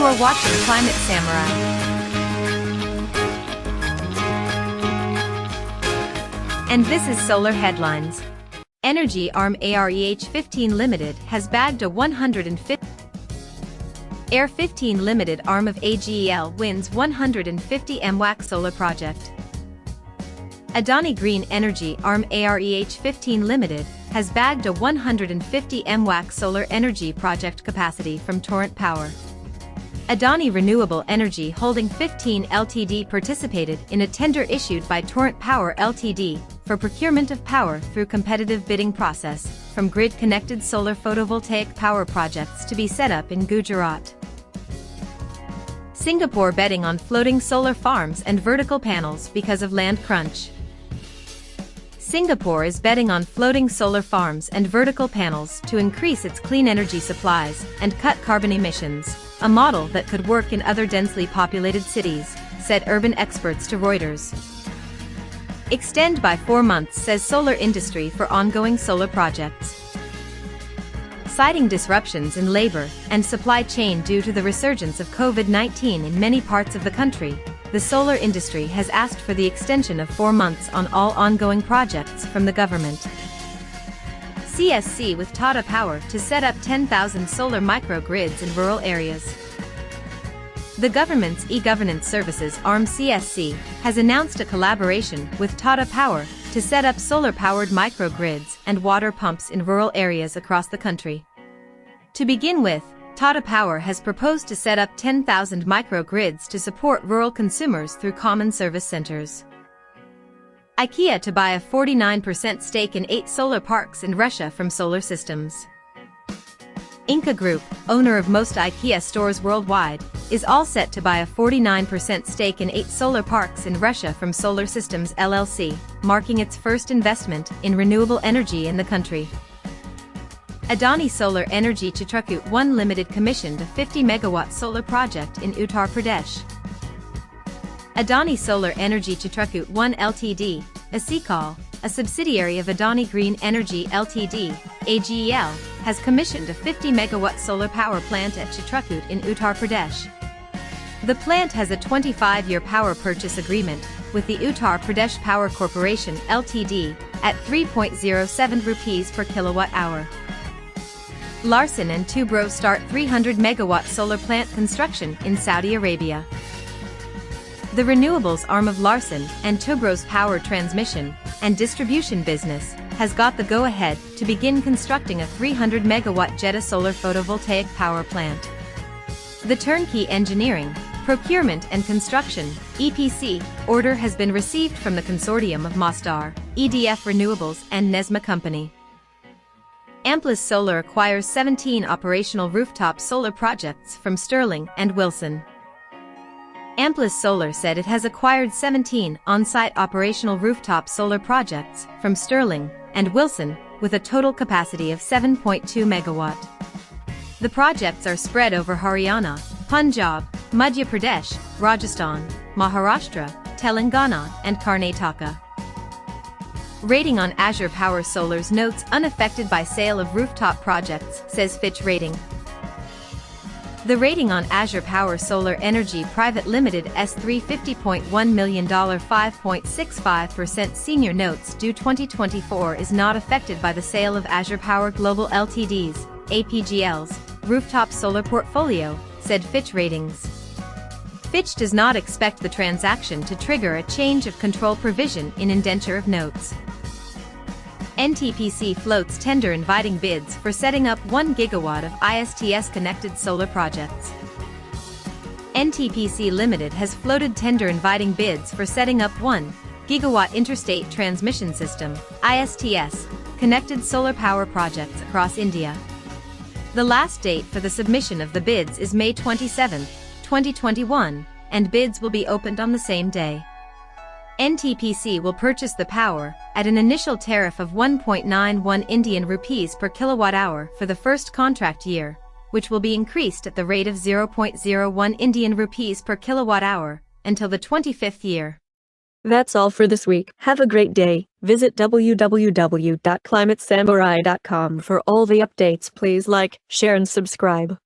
You are watching Climate Samurai. And this is Solar Headlines. Energy arm AREHFifteenL Ltd has bagged a 150. AREHFifteenL Ltd arm of AGEL wins 150 MWac solar project. Adani Green Energy arm AREHFifteenL Ltd has bagged a 150 MWac solar energy project capacity from Torrent Power. Adani Renewable Energy Holding 15 Ltd participated in a tender issued by Torrent Power Ltd for procurement of power through competitive bidding process from grid-connected solar photovoltaic power projects to be set up in Gujarat. Singapore betting on floating solar farms and vertical panels because of land crunch. Singapore is betting on floating solar farms and vertical panels to increase its clean energy supplies and cut carbon emissions, a model that could work in other densely populated cities, said urban experts to Reuters. Extend by 4 months, says solar industry for ongoing solar projects. Citing disruptions in labor and supply chain due to the resurgence of COVID-19 in many parts of the country, the solar industry has asked for the extension of 4 months on all ongoing projects from the government. CSC with Tata Power to set up 10,000 solar microgrids in rural areas. The government's e-governance services arm CSC has announced a collaboration with Tata Power to set up solar-powered microgrids and water pumps in rural areas across the country. To begin with, Tata Power has proposed to set up 10,000 microgrids to support rural consumers through common service centers. IKEA to buy a 49% stake in 8 solar parks in Russia from Solar Systems. Inca Group, owner of most IKEA stores worldwide, is all set to buy a 49% stake in 8 solar parks in Russia from Solar Systems LLC, marking its first investment in renewable energy in the country. Adani Solar Energy Chitrakut 1 Limited commissioned a 50 MW solar project in Uttar Pradesh. Adani Solar Energy Chitrakut 1 Ltd, AGEL, a subsidiary of Adani Green Energy Ltd, AGEL, has commissioned a 50 MW solar power plant at Chitrakut in Uttar Pradesh. The plant has a 25-year power purchase agreement with the Uttar Pradesh Power Corporation Ltd at 3.07 rupees per kilowatt-hour. Larsen & Toubro start 300 MW solar plant construction in Saudi Arabia. The renewables arm of Larsen & Toubro's power transmission and distribution business has got the go-ahead to begin constructing a 300 MW Jeddah solar photovoltaic power plant. The turnkey engineering, procurement and construction (EPC) order has been received from the consortium of Masdar, EDF Renewables and Nesma Company. Amplus Solar acquires 17 operational rooftop solar projects from Sterling and Wilson. Amplus Solar said it has acquired 17 on-site operational rooftop solar projects from Sterling and Wilson with a total capacity of 7.2 MW. The projects are spread over Haryana, Punjab, Madhya Pradesh, Rajasthan, Maharashtra, Telangana, and Karnataka. Rating on Azure Power Solar's notes unaffected by sale of rooftop projects, says Fitch Rating. The rating on Azure Power Solar Energy Private Limited S350.1 million 5.65% senior notes due 2024 is not affected by the sale of Azure Power Global Ltd's, APGL's, rooftop solar portfolio, said Fitch Ratings. Fitch does not expect the transaction to trigger a change of control provision in indenture of notes. NTPC floats tender inviting bids for setting up 1 GW of ISTS-connected solar projects. NTPC Limited has floated tender inviting bids for setting up 1 GW interstate transmission system (ISTS) connected solar power projects across India. The last date for the submission of the bids is May 27, 2021, and bids will be opened on the same day. NTPC will purchase the power at an initial tariff of 1.91 Indian rupees per kilowatt-hour for the first contract year, which will be increased at the rate of 0.01 Indian rupees per kilowatt-hour until the 25th year. That's all for this week. Have a great day. Visit www.climatesamurai.com for all the updates. Please like, share and subscribe.